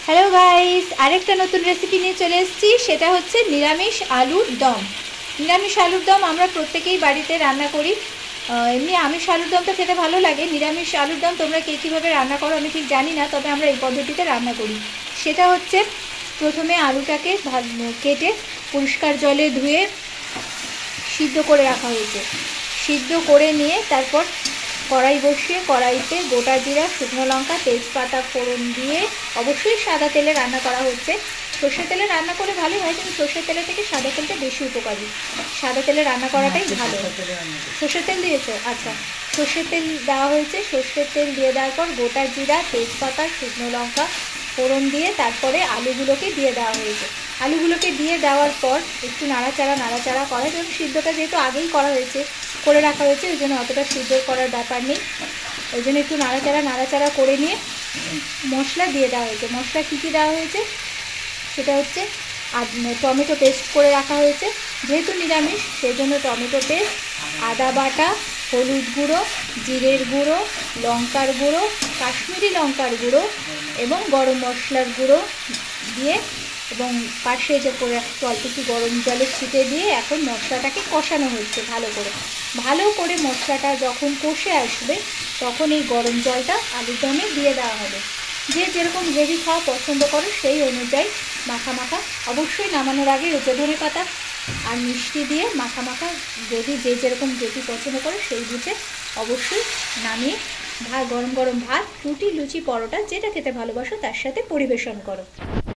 Hello guys, আরেকটা নতুন recipe নিয়ে চলে এসেছি। সেটা হচ্ছে নিরামিষ আলুর দম। নিরামিষ আলুর দম আমরা প্রত্যেকেই বাড়িতে রান্না করি। এমনি আমিষ আলুর দমটা খেতে ভালো লাগে। নিরামিষ আলুর দম তোমরা কে কীভাবে রান্না করো আমি ঠিক জানি না, তবে আমরা এই পদ্ধতিতে রান্না করি। সেটা হচ্ছে প্রথমে আলুটাকে কেটে পরিষ্কার জলে ধুয়ে সিদ্ধ করে রাখা হয়েছে। সিদ্ধ করে নিয়ে তারপর কড়াই বসিয়ে কড়াইতে গোটা জিরা, শুকনো লঙ্কা, তেজপাতা ফোড়ন দিয়ে, অবশ্যই সাদা তেলে রান্না করা হচ্ছে। সর্ষের তেলে রান্না করে ভালোই হয়, কিন্তু সর্ষের তেলের থেকে সাদা তেলটা বেশি উপকারী। সাদা তেলে রান্না করাটাই ভালো। সর্ষের তেল দিয়েছো? আচ্ছা, সর্ষের তেল দেওয়া হয়েছে। সর্ষের তেল দিয়ে দেওয়ার পর গোটা জিরা, তেজপাতা, শুকনো লঙ্কা ফোড়ন দিয়ে তারপরে আলুগুলোকে দিয়ে দেওয়া হয়েছে। আলুগুলোকে দিয়ে দেওয়ার পর একটু নাড়াচাড়া করা, এবং সিদ্ধটা যেহেতু আগেই করে রাখা হয়েছে, ওই জন্য অতটা সিদ্ধ করার ব্যাপার নেই। ওই জন্য একটু নাড়াচাড়া করে নিয়ে মশলা দিয়ে দেওয়া হয়েছে। মশলা কী কী দেওয়া হয়েছে সেটা হচ্ছে টমেটো পেস্ট করে রাখা হয়েছে। যেহেতু নিরামিষ সেই জন্য টমেটো পেস্ট, আদা বাটা, হলুদ গুঁড়ো, জিরের গুঁড়ো, লঙ্কার গুঁড়ো, কাশ্মীরি লঙ্কার গুঁড়ো এবং গরম মশলার গুঁড়ো দিয়ে, এবং পাশে যে করে অল্প একটু গরম জলে ছিটে দিয়ে এখন মশলাটাকে কষানো হচ্ছে ভালো করে মশলাটা যখন কষে আসবে তখন এই গরম জলটা আলুর দমে দিয়ে দেওয়া হবে। যে যেরকম গ্রেভি খাওয়া পছন্দ করো সেই অনুযায়ী মাখা অবশ্যই নামানোর আগে ধনে পাতা আর মিষ্টি দিয়ে মাখা গ্রেভি যে যেরকম গ্রেভি পছন্দ করো সেই বুঝে অবশ্যই নামিয়ে গরম ভাত, রুটি, লুচি, পরোটা যেটা খেতে ভালোবাসো তার সাথে পরিবেশন করো।